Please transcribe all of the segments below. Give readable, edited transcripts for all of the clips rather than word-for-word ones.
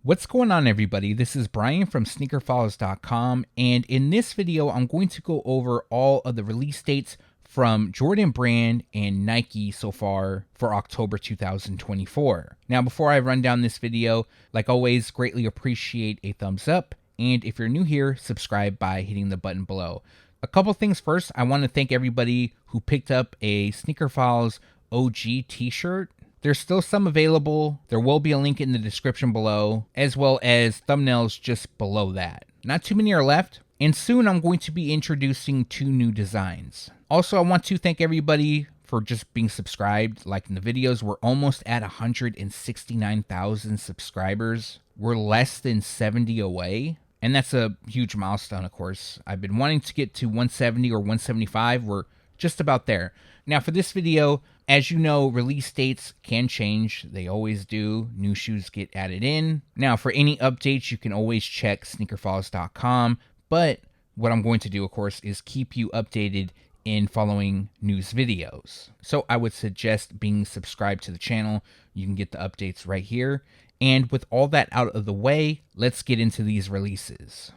What's going on, everybody? This is Brian from sneakerfollows.com, and in this video I'm going to go over all of the release dates from Jordan Brand and Nike so far for October 2024. Now, before I run down this video, like always, greatly appreciate a thumbs up, and if you're new here, subscribe by hitting the button below. A couple things first, I want to thank everybody who picked up a Sneaker Files OG t-shirt. There's still some available. There will be a link in the description below, as well as thumbnails just below that. Not too many are left, and soon I'm going to be introducing 2 new designs. Also, I want to thank everybody for just being subscribed, liking the videos. We're almost at 169,000 subscribers. We're less than 70 away, and that's a huge milestone, of course. I've been wanting to get to 170 or 175. We're just about there. Now, for this video, as you know, release dates can change. They always do. New shoes get added in. Now, for any updates, you can always check sneakerfollows.com. But what I'm going to do, of course, is keep you updated in following news videos. So I would suggest being subscribed to the channel. You can get the updates right here. And with all that out of the way, let's get into these releases.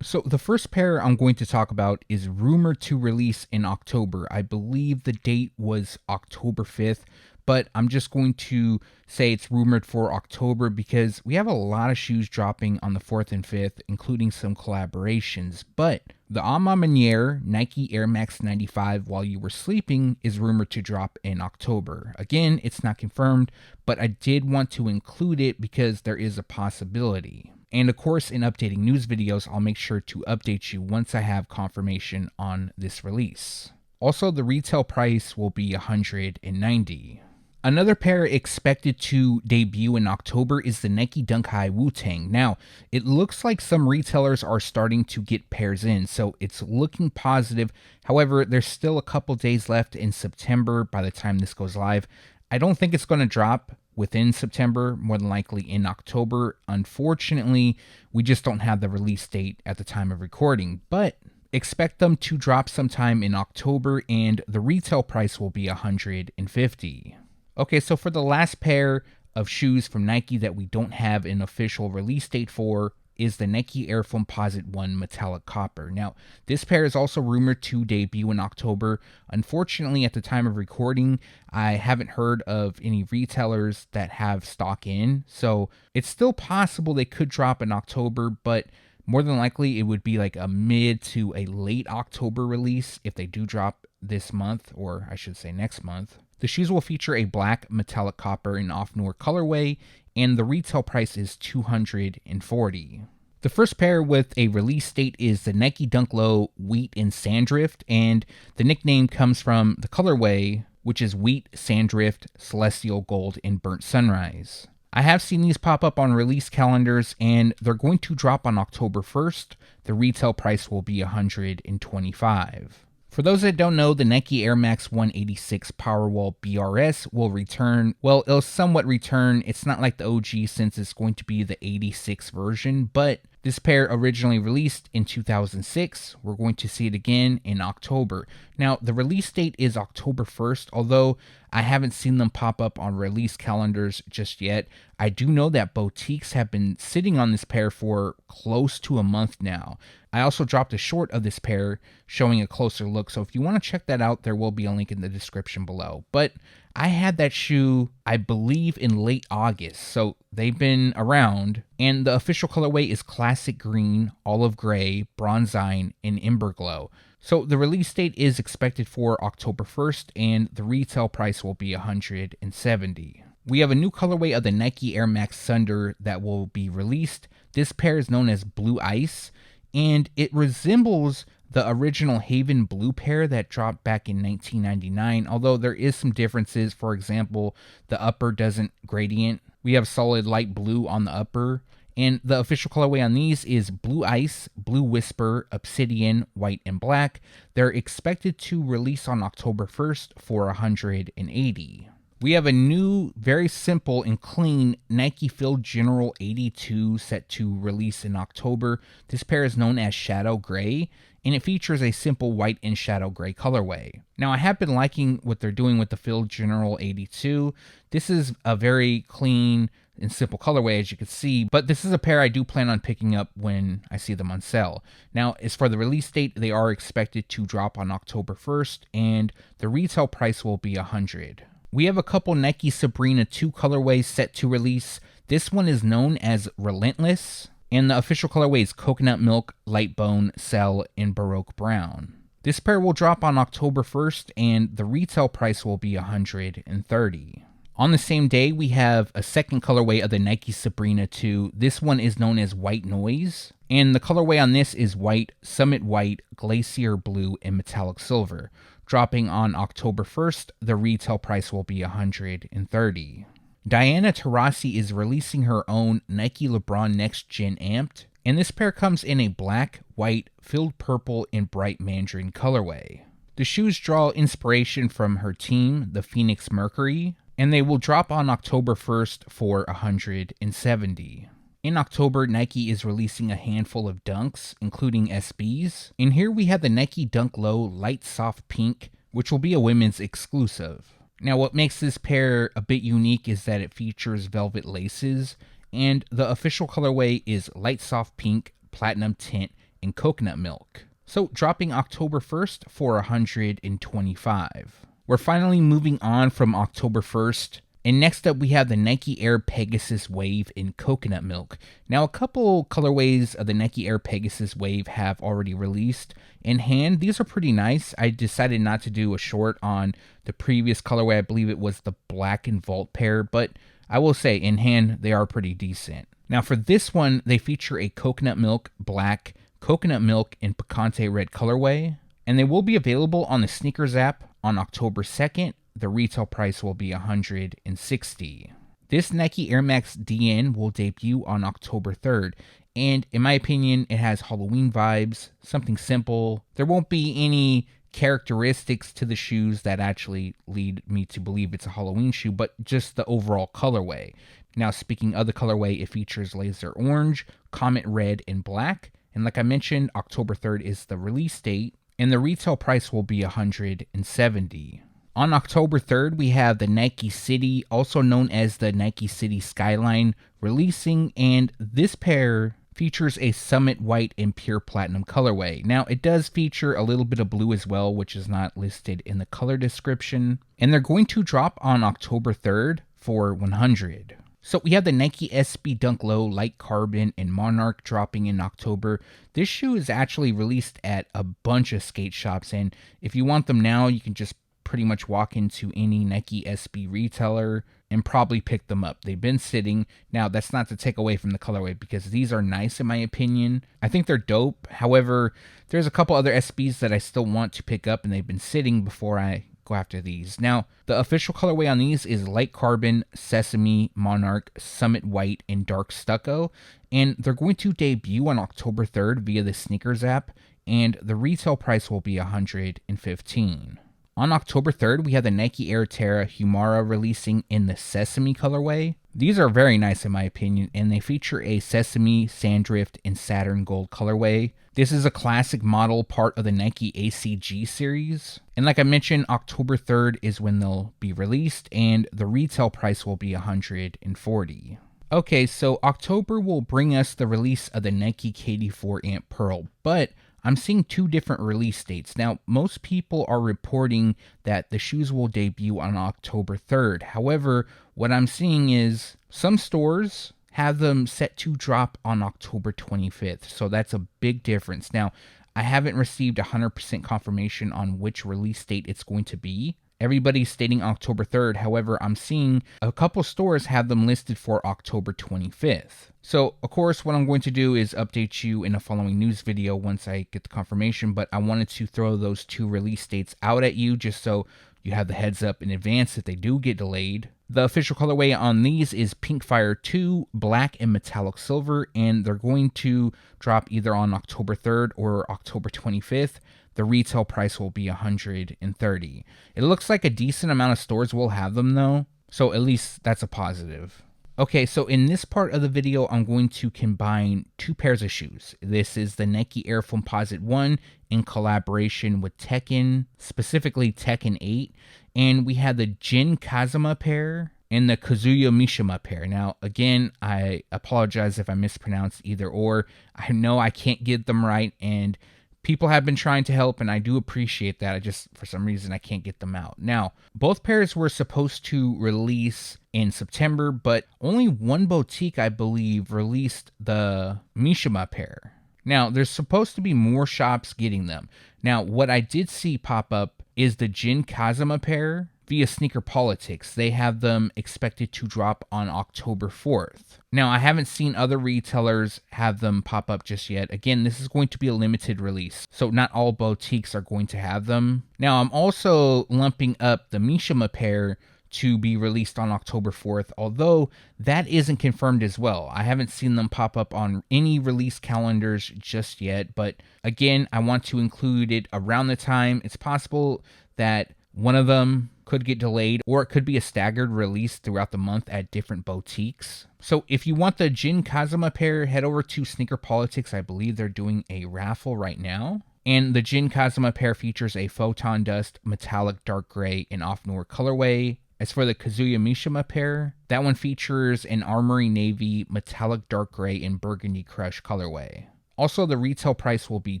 So the first pair I'm going to talk about is rumored to release in October. I believe the date was October 5th, but I'm just going to say it's rumored for October because we have a lot of shoes dropping on the 4th and 5th, including some collaborations. But the MANIERE Nike Air Max 95 While You Were Sleeping is rumored to drop in October. Again, it's not confirmed, but I did want to include it because there is a possibility. And of course, in updating news videos, I'll make sure to update you once I have confirmation on this release. Also, the retail price will be $190. Another pair expected to debut in October is the Nike Dunk High WU-TANG. Now, it looks like some retailers are starting to get pairs in, so it's looking positive. However, there's still a couple days left in September by the time this goes live. I don't think it's going to drop within September, more than likely in October. Unfortunately, we just don't have the release date at the time of recording, but expect them to drop sometime in October, and the retail price will be $150. Okay, so for the last pair of shoes from Nike that we don't have an official release date for is the Nike Air FOAMPOSITE 1 Metallic Copper. Now, this pair is also rumored to debut in October. Unfortunately, at the time of recording, I haven't heard of any retailers that have stock in, so it's still possible they could drop in October, but more than likely it would be like a mid to a late October release if they do drop this month, or I should say next month. The shoes will feature a black metallic copper in off-noir colorway, and the retail price is $240. The first pair with a release date is the Nike Dunk Low Wheat and SANDDRIFT, and the nickname comes from the colorway, which is Wheat, SANDDRIFT, Celestial Gold, and Burnt Sunrise. I have seen these pop up on release calendars, and they're going to drop on October 1st. The retail price will be $125. For those that don't know, the Nike Air Max 186 POWERWALL BRS will return. Well, it'll somewhat return. It's not like the OG since it's going to be the 86 version, but this pair originally released in 2006. We're going to see it again in October. Now, the release date is October 1st, although I haven't seen them pop up on release calendars just yet. I do know that boutiques have been sitting on this pair for close to a month now. I also dropped a short of this pair showing a closer look, so if you want to check that out, there will be a link in the description below. But I had that shoe, I believe, in late August, so they've been around, and the official colorway is classic green, olive gray, bronzine, and ember glow. So the release date is expected for October 1st, and the retail price will be $170. We have a new colorway of the Nike Air Max Thunder that will be released. This pair is known as Blue Ice, and it resembles the original Haven Blue pair that dropped back in 1999, although there is some differences. For example, the upper doesn't gradient. We have solid light blue on the upper, and the official colorway on these is Blue Ice, Blue Whisper, Obsidian, White, and Black. They're expected to release on October 1st for $180. We have a new, very simple and clean Nike Field General 82 set to release in October. This pair is known as Shadow Gray, and it features a simple white and shadow gray colorway. Now, I have been liking what they're doing with the Field General 82. This is a very clean and simple colorway, as you can see, but this is a pair I do plan on picking up when I see them on sale. Now, as for the release date, they are expected to drop on October 1st, and the retail price will be $100. We have a couple Nike SABRINA 2 colorways set to release. This one is known as Relentless, and the official colorway is Coconut Milk, Light Bone, Cell, and Baroque Brown. This pair will drop on October 1st, and the retail price will be $130. On the same day, we have a second colorway of the Nike SABRINA 2. This one is known as White Noise, and the colorway on this is White, Summit White, Glacier Blue, and Metallic Silver. Dropping on October 1st, the retail price will be $130. Diana Taurasi is releasing her own Nike LeBron Next Gen Amped, and this pair comes in a black, white, filled purple, and bright mandarin colorway. The shoes draw inspiration from her team, the Phoenix Mercury, and they will drop on October 1st for $170. In October, Nike is releasing a handful of dunks, including SBs, and here we have the Nike Dunk Low Light Soft Pink, which will be a women's exclusive. Now, what makes this pair a bit unique is that it features velvet laces, and the official colorway is Light Soft Pink, Platinum Tint, and Coconut Milk. So, dropping October 1st for $125. We're finally moving on from October 1st, and next up we have the Nike Air Pegasus Wave in Coconut Milk. Now, a couple colorways of the Nike Air Pegasus Wave have already released. In hand, these are pretty nice. I decided not to do a short on the previous colorway. I believe it was the Black and Vault pair, but I will say in hand they are pretty decent. Now, for this one, they feature a Coconut Milk Black, Coconut Milk, and Picante Red colorway, and they will be available on the Sneakers app on October 2nd. The retail price will be $160. This Nike Air Max DN will debut on October 3rd, and in my opinion, it has Halloween vibes, something simple. There won't be any characteristics to the shoes that actually lead me to believe it's a Halloween shoe, but just the overall colorway. Now, speaking of the colorway, it features Laser Orange, Comet Red, and Black, and like I mentioned, October 3rd is the release date, and the retail price will be $170. On October 3rd, we have the Nike City, also known as the Nike City Skyline, releasing, and this pair features a Summit White and Pure Platinum colorway. Now, it does feature a little bit of blue as well, which is not listed in the color description, and they're going to drop on October 3rd for $100. So we have the Nike SB Dunk Low Light Carbon and Monarch dropping in October. This shoe is actually released at a bunch of skate shops, and if you want them now, you can just pretty much walk into any Nike SB retailer and probably pick them up. They've been sitting. Now, that's not to take away from the colorway because these are nice in my opinion. I think they're dope. However, there's a couple other SBs that I still want to pick up and they've been sitting before I go after these. Now, the official colorway on these is Light Carbon, Sesame, Monarch, Summit White, and Dark Stucco, and they're going to debut on October 3rd via the Sneakers app, and the retail price will be $115. On October 3rd, we have the Nike Air TERRA HUMARA releasing in the Sesame colorway. These are very nice in my opinion, and they feature a Sesame, SANDDRIFT, and Saturn Gold colorway. This is a classic model part of the Nike ACG series. And like I mentioned, October 3rd is when they'll be released, and the retail price will be $140. Okay, so October will bring us the release of the Nike KD4 Amp Pearl, but I'm seeing two different release dates. Now, most people are reporting that the shoes will debut on October 3rd. However, what I'm seeing is some stores have them set to drop on October 25th. So that's a big difference. Now, I haven't received 100% confirmation on which release date it's going to be. Everybody's stating October 3rd. However, I'm seeing a couple stores have them listed for October 25th. So, of course, what I'm going to do is update you in a following news video once I get the confirmation, but I wanted to throw those two release dates out at you just so you have the heads up in advance if they do get delayed. The official colorway on these is Pink Fire 2, Black, and Metallic Silver, and they're going to drop either on October 3rd or October 25th. The retail price will be $130. It looks like a decent amount of stores will have them though. So at least that's a positive. Okay, so in this part of the video, I'm going to combine two pairs of shoes. This is the Nike Air FOAMPOSITE 1 in collaboration with TEKKEN, specifically TEKKEN 8. And we had the Jin Kazuma pair and the Kazuya MISHIMA pair. Now, again, I apologize if I mispronounced either or. I know I can't get them right, and people have been trying to help, and I do appreciate that. I just, for some reason, I can't get them out. Now, both pairs were supposed to release in September, but only one boutique, I believe, released the MISHIMA pair. Now, there's supposed to be more shops getting them. Now, what I did see pop up is the Jin Kazuma pair via Sneaker Politics. They have them expected to drop on October 4th. Now, I haven't seen other retailers have them pop up just yet. Again, this is going to be a limited release, so not all boutiques are going to have them. Now, I'm also lumping up the MISHIMA pair to be released on October 4th, although that isn't confirmed as well. I haven't seen them pop up on any release calendars just yet, but again, I want to include it around the time. It's possible that one of them could get delayed, or it could be a staggered release throughout the month at different boutiques. So if you want the Jin Kazuma pair, head over to Sneaker Politics. I believe they're doing a raffle right now. And the Jin Kazuma pair features a Photon Dust metallic dark gray and off noir colorway. As for the Kazuya MISHIMA pair, that one features an Armory Navy metallic dark gray and burgundy crush colorway. Also, the retail price will be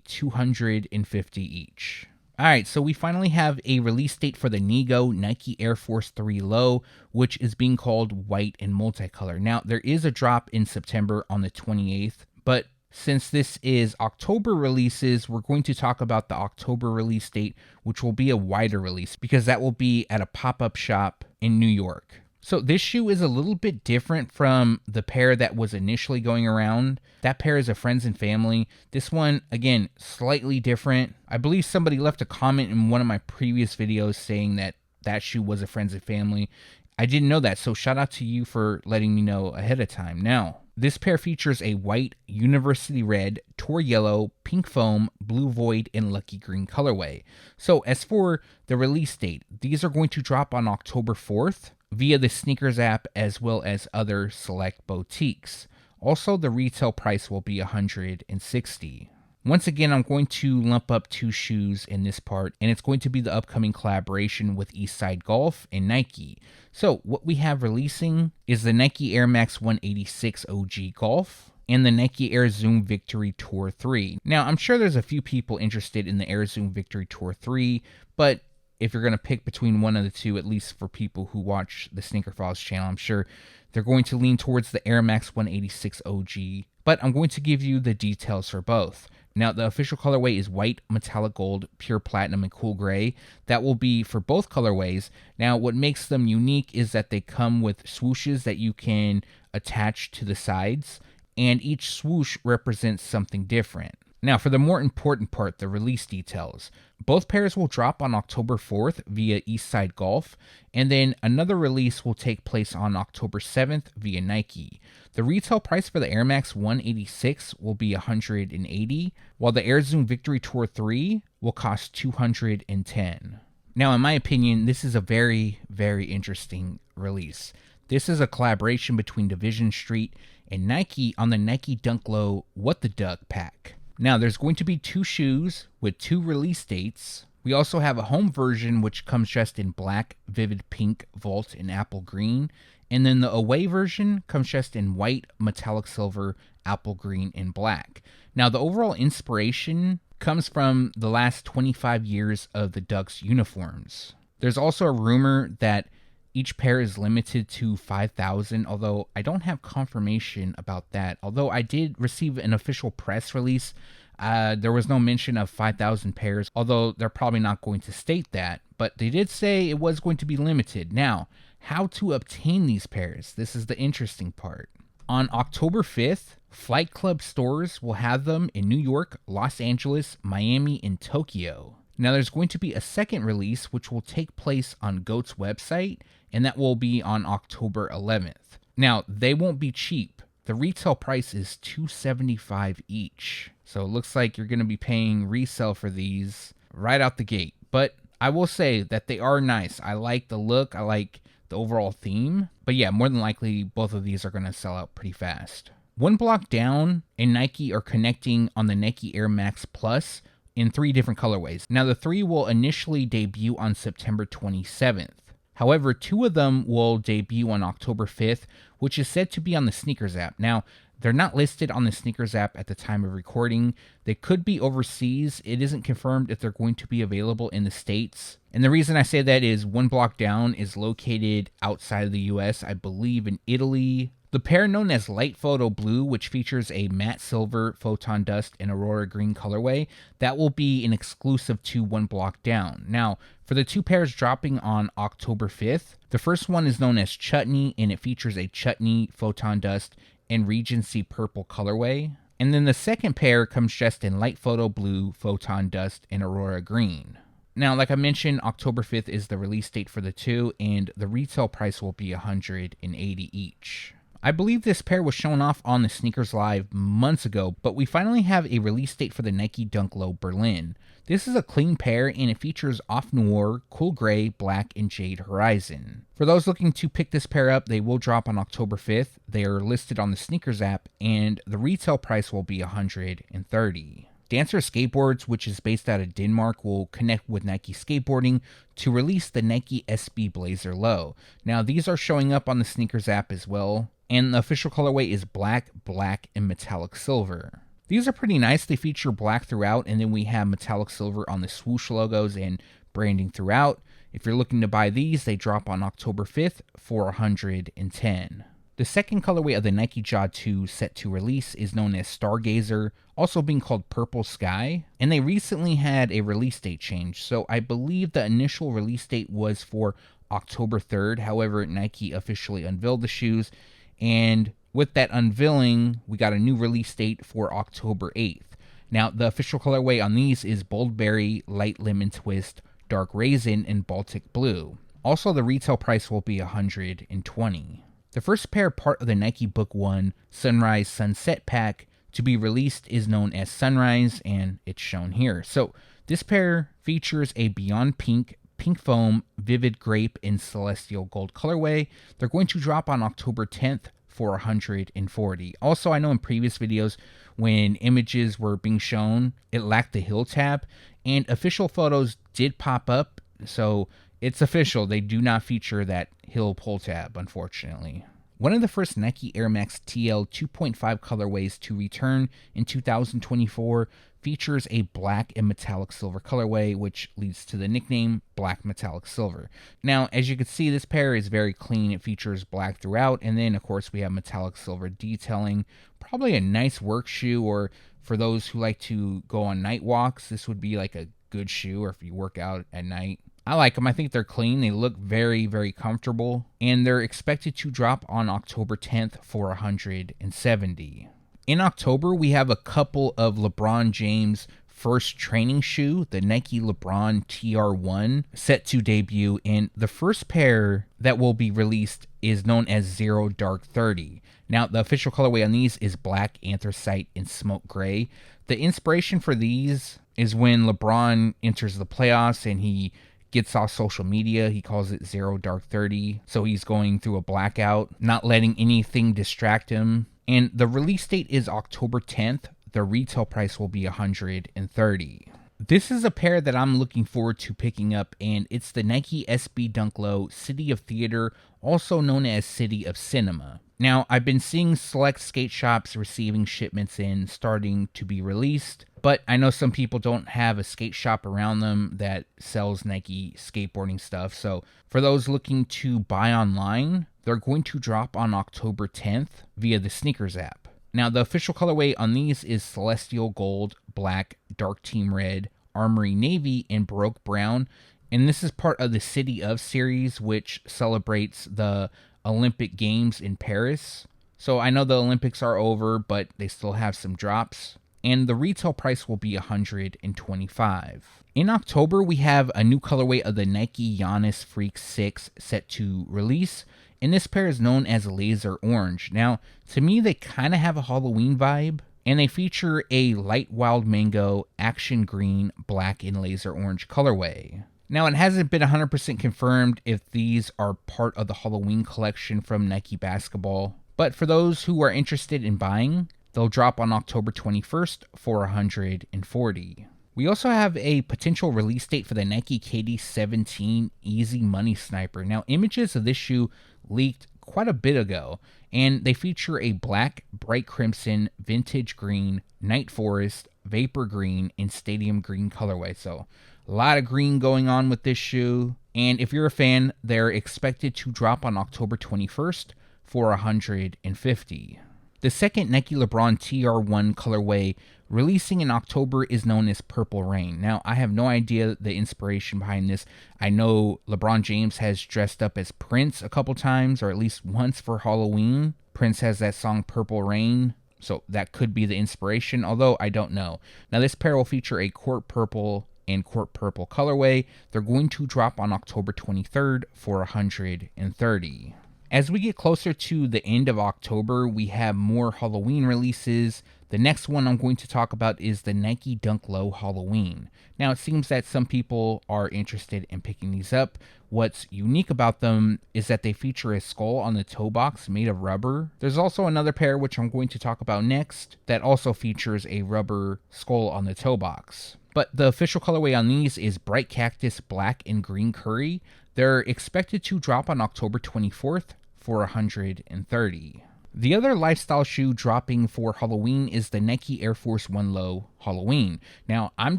$250 each. Alright, so we finally have a release date for the NIGO Nike Air Force 3 Low, which is being called white and multicolor. Now, there is a drop in September on the 28th, but since this is October releases, we're going to talk about the October release date, which will be a wider release because that will be at a pop-up shop in New York. So this shoe is a little bit different from the pair that was initially going around. That pair is a friends and family. This one, again, slightly different. I believe somebody left a comment in one of my previous videos saying that that shoe was a friends and family. I didn't know that, so shout out to you for letting me know ahead of time. Now, this pair features a white, university red, tour yellow, pink foam, blue void, and lucky green colorway. So as for the release date, these are going to drop on October 4th via the Sneakers app as well as other select boutiques. Also, the retail price will be $160. Once again, I'm going to lump up two shoes in this part, and it's going to be the upcoming collaboration with Eastside Golf and Nike. So what we have releasing is the Nike Air Max 186 OG Golf and the Nike Air Zoom Victory Tour 3. Now, I'm sure there's a few people interested in the Air Zoom Victory Tour 3, but if you're going to pick between one of the two, at least for people who watch the Sneaker Files channel, I'm sure they're going to lean towards the Air Max 186 OG, but I'm going to give you the details for both. Now, the official colorway is white, metallic gold, pure platinum, and cool gray. That will be for both colorways. Now, what makes them unique is that they come with swooshes that you can attach to the sides, and each swoosh represents something different. Now, for the more important part, the release details. Both pairs will drop on October 4th via Eastside Golf, and then another release will take place on October 7th via Nike. The retail price for the Air Max 186 will be $180, while the Air Zoom Victory Tour 3 will cost $210. Now, in my opinion, this is a very, very interesting release. This is a collaboration between Division Street and Nike on the Nike Dunk Low What the Duck pack. Now, there's going to be two shoes with two release dates. We also have a home version which comes dressed in black, vivid pink, vault, and apple green. And then the away version comes dressed in white, metallic silver, apple green, and black. Now, the overall inspiration comes from the last 25 years of the Ducks uniforms. There's also a rumor that each pair is limited to 5,000, although I don't have confirmation about that. Although I did receive an official press release, there was no mention of 5,000 pairs, although they're probably not going to state that. But they did say it was going to be limited. Now, how to obtain these pairs? This is the interesting part. On October 5th, Flight Club stores will have them in New York, Los Angeles, Miami, and Tokyo. Now, there's going to be a second release which will take place on GOAT's website, and that will be on October 11th. Now, they won't be cheap. The retail price is $275 each. So it looks like you're going to be paying resale for these right out the gate. But I will say that they are nice. I like the look. I like the overall theme. But yeah, more than likely, both of these are going to sell out pretty fast. One block down, and Nike are connecting on the Nike Air Max Plus in 3 different colorways. Now, the 3 will initially debut on September 27th. However, 2 of them will debut on October 5th, which is said to be on the Sneakers app. Now, they're not listed on the Sneakers app at the time of recording. They could be overseas. It isn't confirmed if they're going to be available in the States. And the reason I say that is one block down is located outside of the US, I believe in Italy. The pair known as Light Photo Blue, which features a matte silver, photon dust, and aurora green colorway, that will be an exclusive to one block down. Now, for the 2 pairs dropping on October 5th, the first one is known as Chutney, and it features a chutney, photon dust, and Regency purple colorway. And then the second pair comes just in Light Photo Blue, photon dust, and aurora green. Now, like I mentioned, October 5th is the release date for the 2, and the retail price will be $180 each. I believe this pair was shown off on the Sneakers Live months ago, but we finally have a release date for the Nike Dunk Low Berlin. This is a clean pair, and it features Off Noir, Cool Gray, Black, and Jade Horizon. For those looking to pick this pair up, they will drop on October 5th. They are listed on the Sneakers app, and the retail price will be $130. Dancer Skateboards, which is based out of Denmark, will connect with Nike Skateboarding to release the Nike SB Blazer Low. Now, these are showing up on the Sneakers app as well, and the official colorway is black, black, and metallic silver. These are pretty nice. They feature black throughout, and then we have metallic silver on the swoosh logos and branding throughout. If you're looking to buy these, they drop on October 5th for $110. The second colorway of the Nike Ja 2 set to release is known as Stargazer, also being called Purple Sky, and they recently had a release date change. So I believe the initial release date was for October 3rd. However, Nike officially unveiled the shoes, and with that unveiling, we got a new release date for October 8th. Now, the official colorway on these is Bold Berry, Light Lemon Twist, Dark Raisin, and Baltic Blue. Also, the retail price will be $120. The first pair part of the Nike Book 1 Sunrise Sunset pack to be released is known as Sunrise, and it's shown here. So, this pair features a Beyond Pink, Pink Foam, Vivid Grape, and Celestial Gold colorway. They're going to drop on October 10th for $140. Also, I know in previous videos when images were being shown, it lacked the heel tab, and official photos did pop up, so it's official. They do not feature that heel pull tab, unfortunately. One of the first Nike Air Max TL 2.5 colorways to return in 2024 features a black and metallic silver colorway, which leads to the nickname Black Metallic Silver. Now, as you can see, this pair is very clean. It features black throughout, and then, of course, we have metallic silver detailing. Probably a nice work shoe, or for those who like to go on night walks, this would be like a good shoe, or if you work out at night. I like them. I think they're clean. They look very, very comfortable, and they're expected to drop on October 10th for $170. In October, we have a couple of LeBron James first training shoe, the Nike LeBron TR1, set to debut, and the first pair that will be released is known as Zero Dark 30. Now, the official colorway on these is black, anthracite, and smoke gray. The inspiration for these is when LeBron enters the playoffs and he gets off social media. He calls it Zero Dark 30. So he's going through a blackout, not letting anything distract him. And the release date is October 10th. The retail price will be $130. This is a pair that I'm looking forward to picking up, and it's the Nike SB Dunk Low City of Theater, also known as City of Cinema. Now, I've been seeing select skate shops receiving shipments in starting to be released, but I know some people don't have a skate shop around them that sells Nike skateboarding stuff. So for those looking to buy online, they're going to drop on October 10th via the Sneakers app. Now, the official colorway on these is Celestial Gold, Black, Dark Team Red, Armory Navy, and Baroque Brown. And this is part of the City of series, which celebrates the Olympic Games in Paris. So I know the Olympics are over, but they still have some drops. And the retail price will be $125. In October, we have a new colorway of the Nike Giannis Freak 6 set to release. And this pair is known as Laser Orange. Now, to me, they kind of have a Halloween vibe. And they feature a light wild mango, action green, black, and laser orange colorway. Now, it hasn't been 100% confirmed if these are part of the Halloween collection from Nike Basketball, but for those who are interested in buying, they'll drop on October 21st for $140. We also have a potential release date for the Nike KD17 Easy Money Sniper. Now, images of this shoe leaked quite a bit ago, and they feature a black, bright crimson, vintage green, night forest, vapor green, and stadium green colorway. So a lot of green going on with this shoe. And if you're a fan, they're expected to drop on October 21st for $150. The second Nike LeBron TR1 colorway releasing in October is known as Purple Rain. Now, I have no idea the inspiration behind this. I know LeBron James has dressed up as Prince a couple times, or at least once for Halloween. Prince has that song Purple Rain, so that could be the inspiration, although I don't know. Now, this pair will feature a Court Purple and Court Purple colorway. They're going to drop on October 23rd for $130. As we get closer to the end of October, we have more Halloween releases. The next one I'm going to talk about is the Nike Dunk Low Halloween. Now, it seems that some people are interested in picking these up. What's unique about them is that they feature a skull on the toe box made of rubber. There's also another pair, which I'm going to talk about next, that also features a rubber skull on the toe box. But the official colorway on these is Bright Cactus Black and Green Curry. They're expected to drop on October 24th for $130. The other lifestyle shoe dropping for Halloween is the Nike Air Force 1 Low Halloween. Now, I'm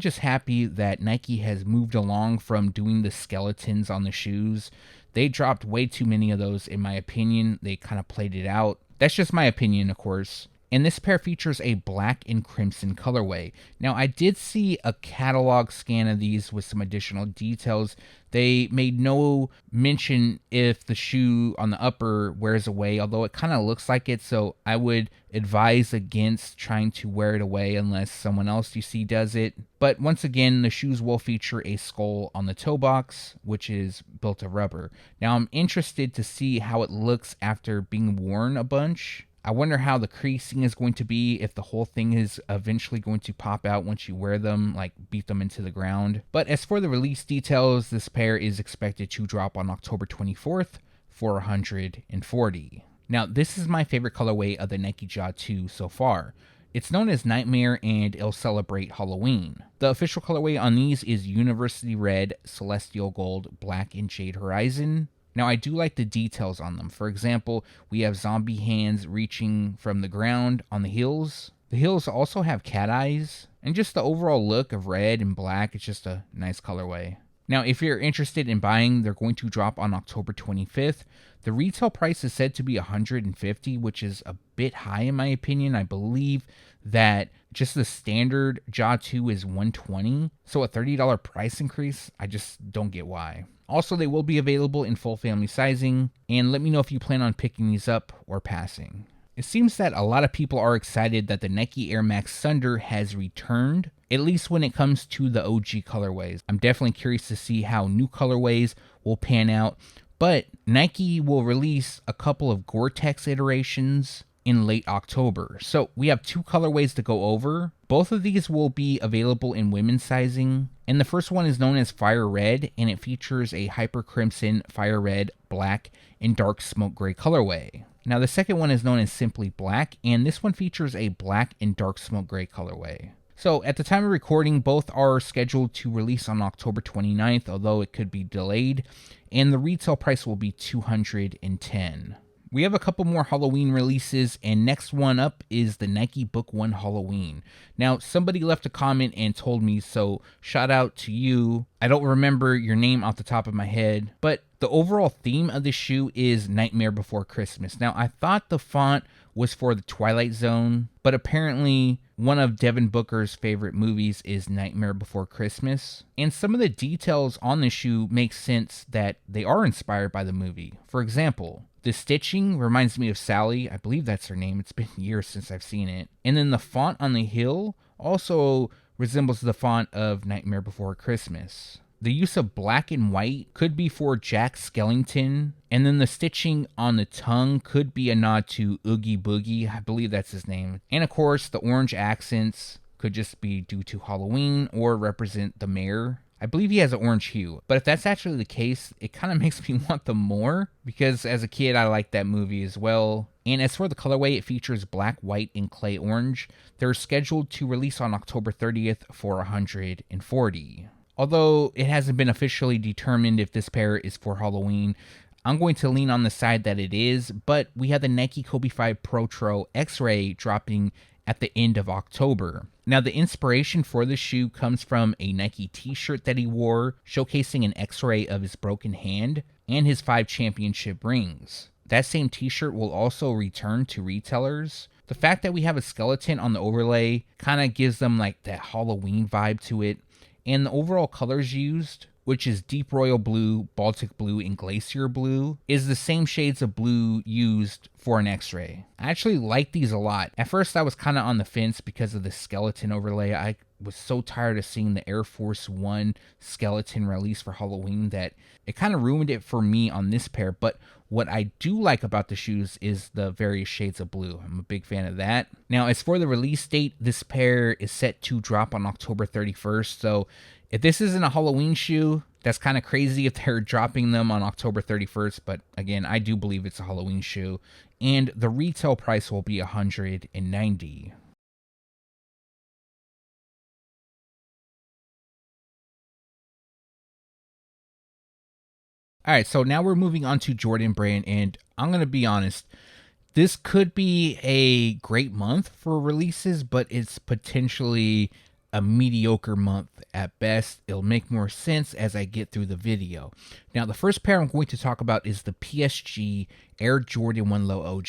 just happy that Nike has moved along from doing the skeletons on the shoes. They dropped way too many of those, in my opinion. They kind of played it out. That's just my opinion, of course. And this pair features a black and crimson colorway. Now, I did see a catalog scan of these with some additional details. They made no mention if the shoe on the upper wears away, although it kind of looks like it, so I would advise against trying to wear it away unless someone else you see does it. But once again, the shoes will feature a skull on the toe box, which is built of rubber. Now, I'm interested to see how it looks after being worn a bunch. I wonder how the creasing is going to be, if the whole thing is eventually going to pop out once you wear them, like beat them into the ground. But as for the release details, this pair is expected to drop on October 24th for $140. Now, this is my favorite colorway of the Nike Ja 2 so far. It's known as Nightmare, and it'll celebrate Halloween. The official colorway on these is University Red, Celestial Gold, Black, and Jade Horizon. Now, I do like the details on them. For example, we have zombie hands reaching from the ground on the heels. The heels also have cat eyes, and just the overall look of red and black, it's just a nice colorway. Now, if you're interested in buying, they're going to drop on October 25th. The retail price is said to be $150, which is a bit high in my opinion. I believe that just the standard Ja 2 is $120, so a $30 price increase, I just don't get why. Also, they will be available in full family sizing, and let me know if you plan on picking these up or passing. It seems that a lot of people are excited that the Nike Air Max Thunder has returned, at least when it comes to the OG colorways. I'm definitely curious to see how new colorways will pan out, but Nike will release a couple of GORE-TEX iterations in late October. So we have two colorways to go over. Both of these will be available in women's sizing, and the first one is known as Fire Red, and it features a Hyper Crimson, Fire Red, Black, and Dark Smoke Gray colorway. Now, the second one is known as Simply Black, and this one features a Black and Dark Smoke Gray colorway. So, at the time of recording, both are scheduled to release on October 29th, although it could be delayed, and the retail price will be $210. We have a couple more Halloween releases, and next one up is the Nike Book 1 Halloween. Now, somebody left a comment and told me, so shout out to you. I don't remember your name off the top of my head, but the overall theme of this shoe is Nightmare Before Christmas. Now, I thought the font was for the Twilight Zone, but apparently one of Devin Booker's favorite movies is Nightmare Before Christmas. And some of the details on the shoe make sense that they are inspired by the movie. For example, the stitching reminds me of Sally. I believe that's her name. It's been years since I've seen it. And then the font on the heel also resembles the font of Nightmare Before Christmas. The use of black and white could be for Jack Skellington, and then the stitching on the tongue could be a nod to Oogie Boogie, I believe that's his name. And of course, the orange accents could just be due to Halloween or represent the mayor. I believe he has an orange hue. But if that's actually the case, it kind of makes me want them more, because as a kid, I liked that movie as well. And as for the colorway, it features black, white, and clay orange. They're scheduled to release on October 30th for $140. Although it hasn't been officially determined if this pair is for Halloween, I'm going to lean on the side that it is, but we have the Nike Kobe 5 PROTRO X-Ray dropping at the end of October. Now, the inspiration for this shoe comes from a Nike t-shirt that he wore, showcasing an X-ray of his broken hand and his 5 championship rings. That same t-shirt will also return to retailers. The fact that we have a skeleton on the overlay kind of gives them like that Halloween vibe to it. And the overall colors used, which is deep royal blue, Baltic blue, and glacier blue, is the same shades of blue used for an X-ray. I actually like these a lot. At first I was kind of on the fence because of the skeleton overlay. I was so tired of seeing the Air Force One skeleton release for Halloween that it kind of ruined it for me on this pair. But what I do like about the shoes is the various shades of blue. I'm a big fan of that. Now, as for the release date, this pair is set to drop on October 31st. So if this isn't a Halloween shoe, that's kind of crazy if they're dropping them on October 31st. But again, I do believe it's a Halloween shoe. And the retail price will be $190. All right, so now we're moving on to Jordan Brand, and I'm going to be honest, this could be a great month for releases, but it's potentially a mediocre month at best. It'll make more sense as I get through the video. Now, the first pair I'm going to talk about is the PSG Air Jordan 1 Low OG.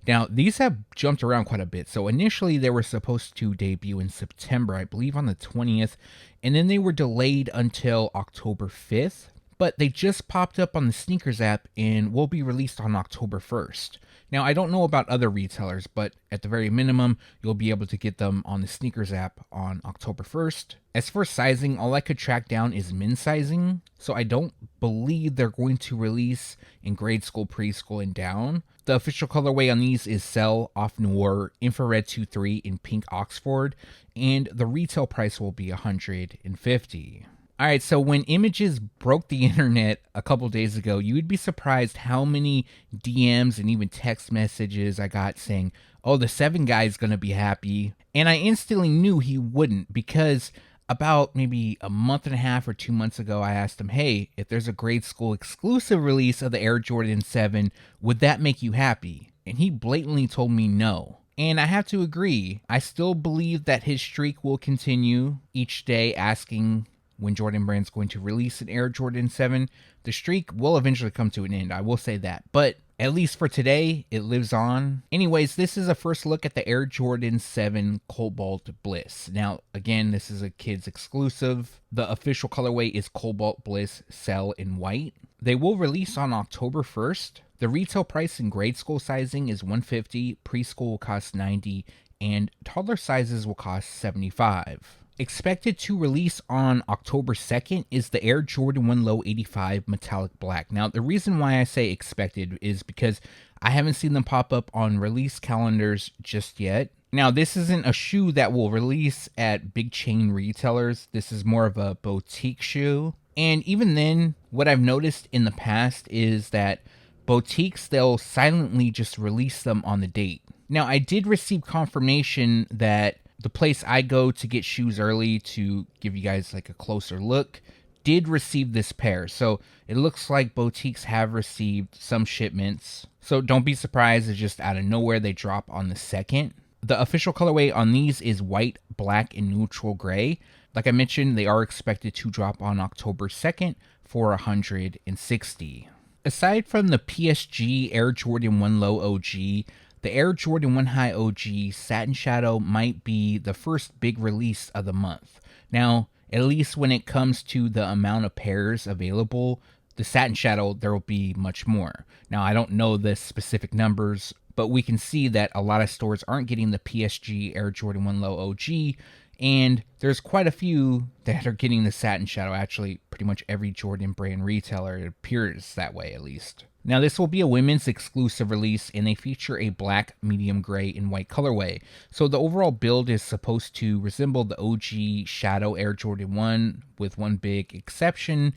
Now, these have jumped around quite a bit. So initially, they were supposed to debut in September, I believe on the 20th, and then they were delayed until October 5th. But they just popped up on the Sneakers app and will be released on October 1st. Now, I don't know about other retailers, but at the very minimum, you'll be able to get them on the Sneakers app on October 1st. As for sizing, all I could track down is men's sizing, so I don't believe they're going to release in grade school, preschool, and down. The official colorway on these is Cell, Off Noir, Infrared 2.3, and Pink Oxford, and the retail price will be $150. All right, so when images broke the internet a couple days ago, you would be surprised how many DMs and even text messages I got saying, oh, the 7 guy is going to be happy. And I instantly knew he wouldn't, because about maybe a month and a half or 2 months ago, I asked him, hey, if there's a grade school exclusive release of the Air Jordan 7, would that make you happy? And he blatantly told me no. And I have to agree, I still believe that his streak will continue each day asking when Jordan Brand's going to release an Air Jordan 7. The streak will eventually come to an end, I will say that. But at least for today, it lives on. Anyways, this is a first look at the Air Jordan 7 Cobalt Bliss. Now, again, this is a kids exclusive. The official colorway is Cobalt Bliss Cell in white. They will release on October 1st. The retail price in grade school sizing is $150, preschool will cost $90, and toddler sizes will cost $75. Expected to release on October 2nd is the Air Jordan 1 Low 85 Metallic Black. Now, the reason why I say expected is because I haven't seen them pop up on release calendars just yet. Now, this isn't a shoe that will release at big chain retailers. This is more of a boutique shoe. And even then, what I've noticed in the past is that boutiques, they'll silently just release them on the date. Now, I did receive confirmation that the place I go to get shoes early to give you guys like a closer look did receive this pair. So it looks like boutiques have received some shipments. So don't be surprised if just out of nowhere they drop on the 2nd. The official colorway on these is white, black, and neutral gray. Like I mentioned, they are expected to drop on October 2nd for $160. Aside from the PSG Air Jordan 1 Low OG, the Air Jordan 1 High OG Satin Shadow might be the first big release of the month. Now, at least when it comes to the amount of pairs available, the Satin Shadow, there will be much more. Now, I don't know the specific numbers, but we can see that a lot of stores aren't getting the PSG Air Jordan 1 Low OG, And there's quite a few that are getting the satin shadow. Actually, pretty much every Jordan brand retailer, it appears that way at least. Now this will be a women's exclusive release, and they feature a black, medium gray, and white colorway. So the overall build is supposed to resemble the OG Shadow Air Jordan 1, with one big exception,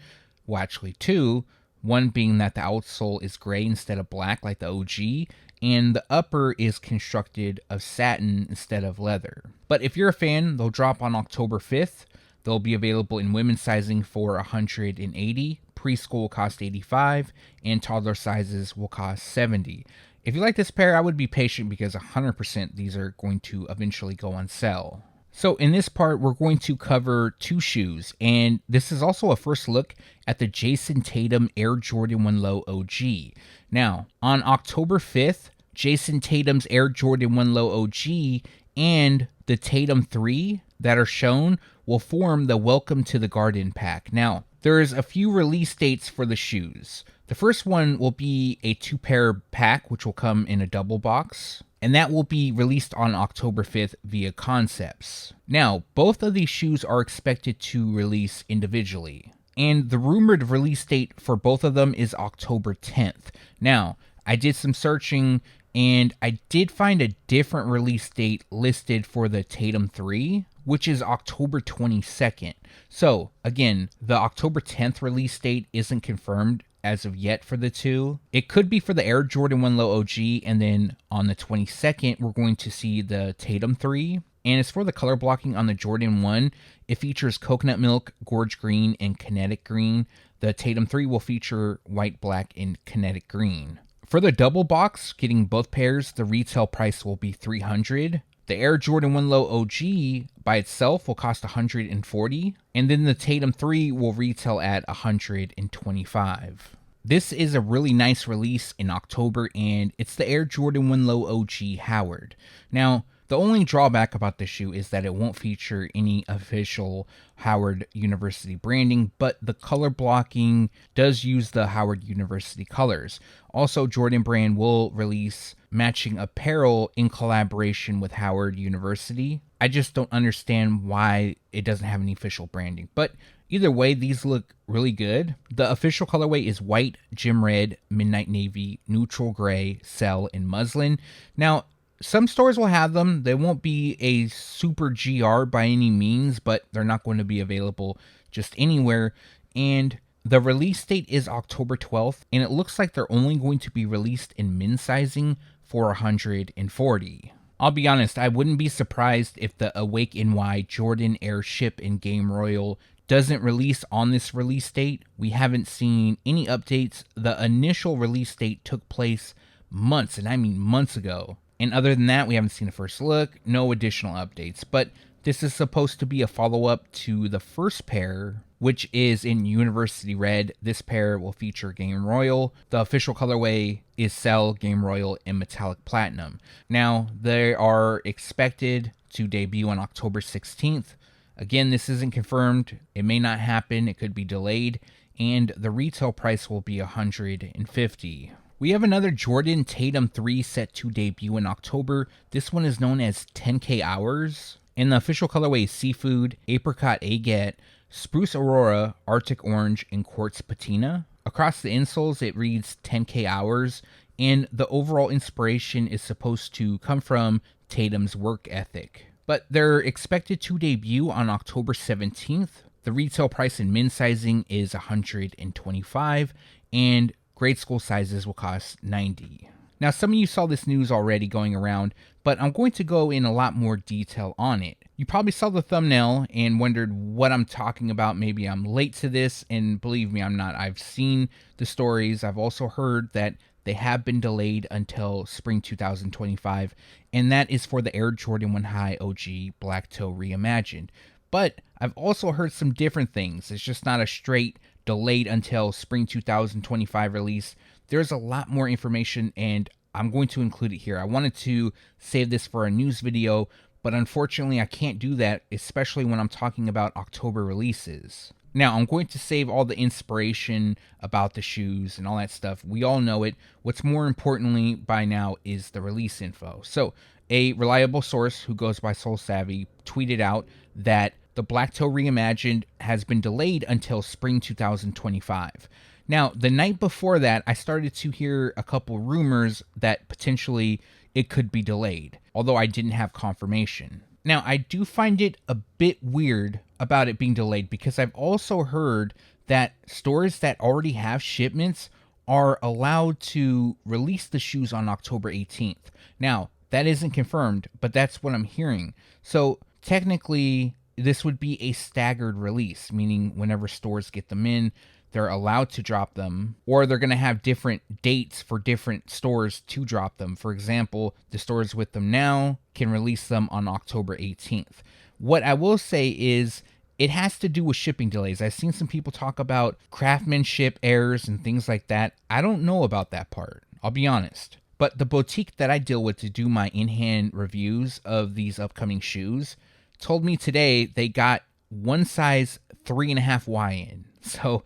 well actually two, one being that the outsole is gray instead of black like the OG, and the upper is constructed of satin instead of leather. But if you're a fan, they'll drop on October 5th. They'll be available in women's sizing for $180, preschool will cost $85, and toddler sizes will cost $70. If you like this pair, I would be patient because 100% these are going to eventually go on sale. So in this part, we're going to cover two shoes, and this is also a first look at the Jayson Tatum Air Jordan 1 Low OG. Now, on October 5th, Jayson Tatum's Air Jordan 1 Low OG and the Tatum 3 that are shown will form the Welcome to the Garden pack. Now, there's a few release dates for the shoes. The first one will be a 2-pair pack, which will come in a double box, and that will be released on October 5th via Concepts. Now, both of these shoes are expected to release individually, and the rumored release date for both of them is October 10th. Now, I did some searching, and I did find a different release date listed for the Tatum 3, which is October 22nd. So, again, the October 10th release date isn't confirmed as of yet for the two. It could be for the Air Jordan 1 Low OG, and then on the 22nd, we're going to see the Tatum 3. And as for the color blocking on the Jordan 1, it features coconut milk, gorge green, and kinetic green. The Tatum 3 will feature white, black, and kinetic green. For the double box, getting both pairs, the retail price will be $300. The Air Jordan 1 Low OG by itself will cost $140, and then the Tatum 3 will retail at $125. This is a really nice release in October, and it's the Air Jordan 1 Low OG Howard. Now, the only drawback about this shoe is that it won't feature any official Howard University branding, but the color blocking does use the Howard University colors. Also, Jordan Brand will release matching apparel in collaboration with Howard University. I just don't understand why it doesn't have any official branding, but either way, these look really good. The official colorway is white, gym red, midnight navy, neutral gray, cell, and muslin. Now, some stores will have them. They won't be a super GR by any means, but they're not going to be available just anywhere. And the release date is October 12th, and it looks like they're only going to be released in men's sizing for $140. I'll be honest, I wouldn't be surprised if the Awake NY Jordan Airship and Game Royal doesn't release on this release date. We haven't seen any updates. The initial release date took place months, and I mean months ago. And other than that, we haven't seen a first look, no additional updates. But this is supposed to be a follow-up to the first pair, which is in University Red. This pair will feature Game Royal. The official colorway is Cell, Game Royal, and Metallic Platinum. Now, they are expected to debut on October 16th. Again, this isn't confirmed. It may not happen. It could be delayed. And the retail price will be $150. We have another Jordan Tatum 3 set to debut in October. This one is known as 10K Hours. And the official colorway is Seafood, Apricot Agate, Spruce Aurora, Arctic Orange, and Quartz Patina. Across the insoles, it reads 10K Hours. And the overall inspiration is supposed to come from Tatum's work ethic. But they're expected to debut on October 17th. The retail price in men's sizing is $125, and grade school sizes will cost $90. Now, some of you saw this news already going around, but I'm going to go in a lot more detail on it. You probably saw the thumbnail and wondered what I'm talking about. Maybe I'm late to this, and believe me, I'm not. I've seen the stories. I've also heard that they have been delayed until spring 2025, and that is for the Air Jordan 1 High OG Black Toe Reimagined. But I've also heard some different things. It's just not a straight delayed until spring 2025 release. There's a lot more information, and I'm going to include it here. I wanted to save this for a news video, but unfortunately I can't do that, especially when I'm talking about October releases. Now, I'm going to save all the inspiration about the shoes and all that stuff. We all know it. What's more importantly by now is the release info. So a reliable source who goes by Soul Savvy tweeted out that the Black Toe Reimagined has been delayed until spring 2025. Now, the night before that, I started to hear a couple rumors that potentially it could be delayed, although I didn't have confirmation. Now, I do find it a bit weird about it being delayed because I've also heard that stores that already have shipments are allowed to release the shoes on October 18th. Now, that isn't confirmed, but that's what I'm hearing. So technically, this would be a staggered release, meaning whenever stores get them in, they're allowed to drop them, or they're going to have different dates for different stores to drop them. For example, the stores with them now can release them on October 18th. What I will say is it has to do with shipping delays. I've seen some people talk about craftsmanship errors and things like that. I don't know about that part, I'll be honest. But the boutique that I deal with to do my in-hand reviews of these upcoming shoes told me today they got one size 3.5Y in. So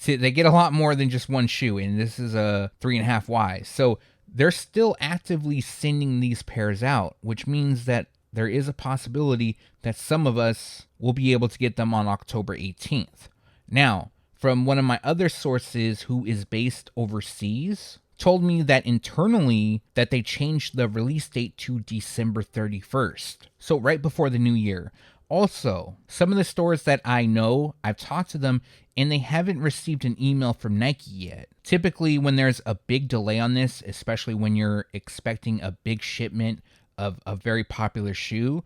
they get a lot more than just one shoe, and this is a 3.5Y. So they're still actively sending these pairs out, which means that there is a possibility that some of us will be able to get them on October 18th. Now, from one of my other sources who is based overseas, told me that internally that they changed the release date to December 31st. So right before the new year. Also, some of the stores that I know, I've talked to them and they haven't received an email from Nike yet. Typically, when there's a big delay on this, especially when you're expecting a big shipment of a very popular shoe,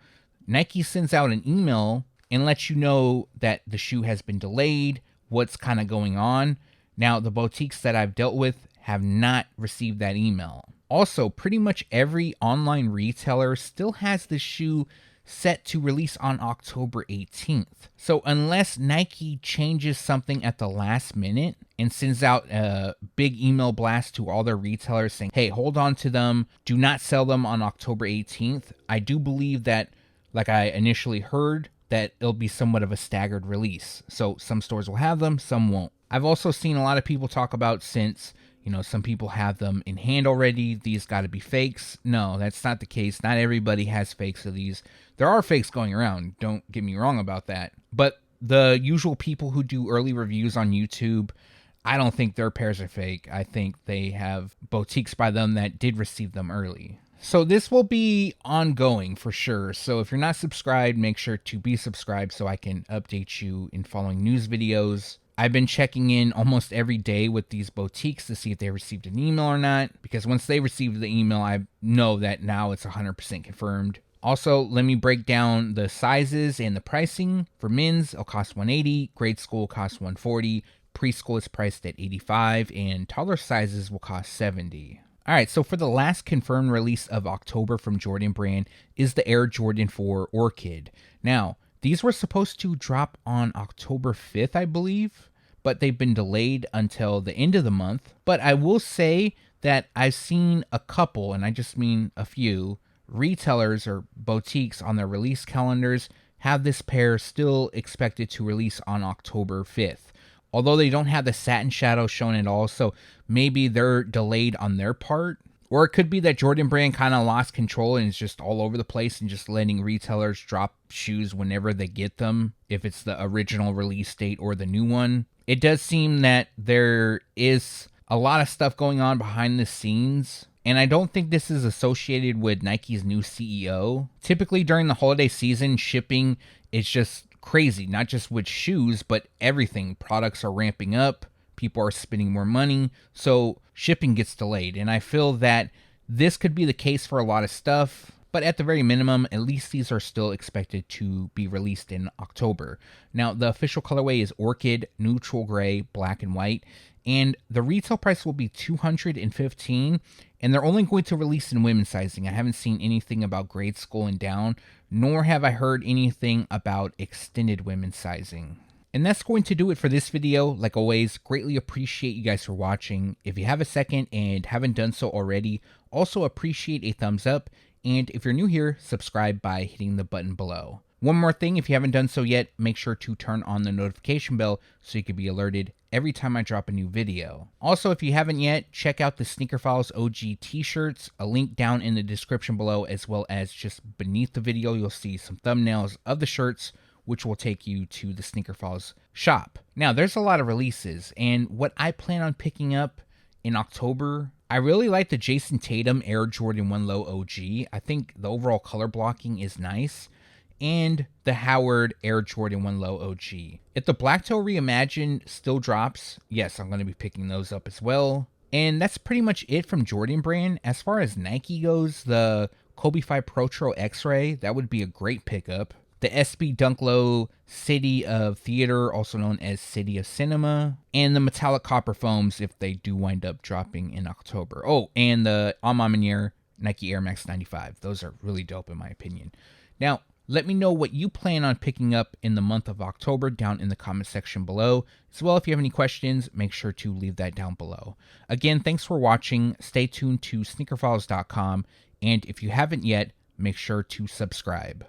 Nike sends out an email and lets you know that the shoe has been delayed, what's kind of going on. Now, the boutiques that I've dealt with have not received that email. Also, pretty much every online retailer still has the shoe set to release on October 18th. So unless Nike changes something at the last minute and sends out a big email blast to all their retailers saying, hey, hold on to them, do not sell them on October 18th, I do believe that, like I initially heard, that it'll be somewhat of a staggered release. So some stores will have them, some won't. I've also seen a lot of people talk about, since some people have them in hand already, these got to be fakes. No, that's not the case. Not everybody has fakes of these. There are fakes going around, don't get me wrong about that. But the usual people who do early reviews on YouTube, I don't think their pairs are fake. I think they have boutiques by them that did receive them early. So this will be ongoing for sure. So if you're not subscribed, make sure to be subscribed so I can update you in following news videos. I've been checking in almost every day with these boutiques to see if they received an email or not, because once they receive the email, I know that now it's 100% confirmed. Also, let me break down the sizes and the pricing. For men's, it'll cost $180, grade school costs $140, preschool is priced at $85, and toddler sizes will cost $70. Alright, so for the last confirmed release of October from Jordan Brand is the Air Jordan 4 Orchid. Now, these were supposed to drop on October 5th, I believe, but they've been delayed until the end of the month. But I will say that I've seen a couple, and I just mean a few, retailers or boutiques on their release calendars have this pair still expected to release on October 5th. Although they don't have the satin shadow shown at all, so maybe they're delayed on their part. Or it could be that Jordan Brand kind of lost control and is just all over the place and just letting retailers drop shoes whenever they get them, if it's the original release date or the new one. It does seem that there is a lot of stuff going on behind the scenes, and I don't think this is associated with Nike's new CEO. Typically during the holiday season, shipping is just crazy, not just with shoes, but everything. Products are ramping up. People are spending more money, so shipping gets delayed. And I feel that this could be the case for a lot of stuff, but at the very minimum, at least these are still expected to be released in October. Now, the official colorway is Orchid, Neutral Gray, Black and White, and the retail price will be $215, and they're only going to release in women's sizing. I haven't seen anything about grade school and down, nor have I heard anything about extended women's sizing. And that's going to do it for this video. Like always, greatly appreciate you guys for watching. If you have a second and haven't done so already, also appreciate a thumbs up. And if you're new here, subscribe by hitting the button below. One more thing, if you haven't done so yet, make sure to turn on the notification bell so you can be alerted every time I drop a new video. Also, if you haven't yet, check out the Sneaker Files OG t-shirts, a link down in the description below, as well as just beneath the video, you'll see some thumbnails of the shirts, which will take you to the Sneaker Files shop. Now, there's a lot of releases, and what I plan on picking up in October, I really like the Jason Tatum Air Jordan 1 Low OG. I think the overall color blocking is nice. And the Howard Air Jordan 1 Low OG. If the Black Toe Reimagined still drops, yes, I'm going to be picking those up as well. And that's pretty much it from Jordan Brand. As far as Nike goes, the Kobe 5 PROTRO X-Ray, that would be a great pickup. The SB Dunk Low City of Theater, also known as City of Cinema. And the Metallic Copper Foams if they do wind up dropping in October. Oh, and the MANIERE Nike Air Max 95. Those are really dope in my opinion. Now, let me know what you plan on picking up in the month of October down in the comment section below. As well, if you have any questions, make sure to leave that down below. Again, thanks for watching. Stay tuned to sneakerfiles.com. And if you haven't yet, make sure to subscribe.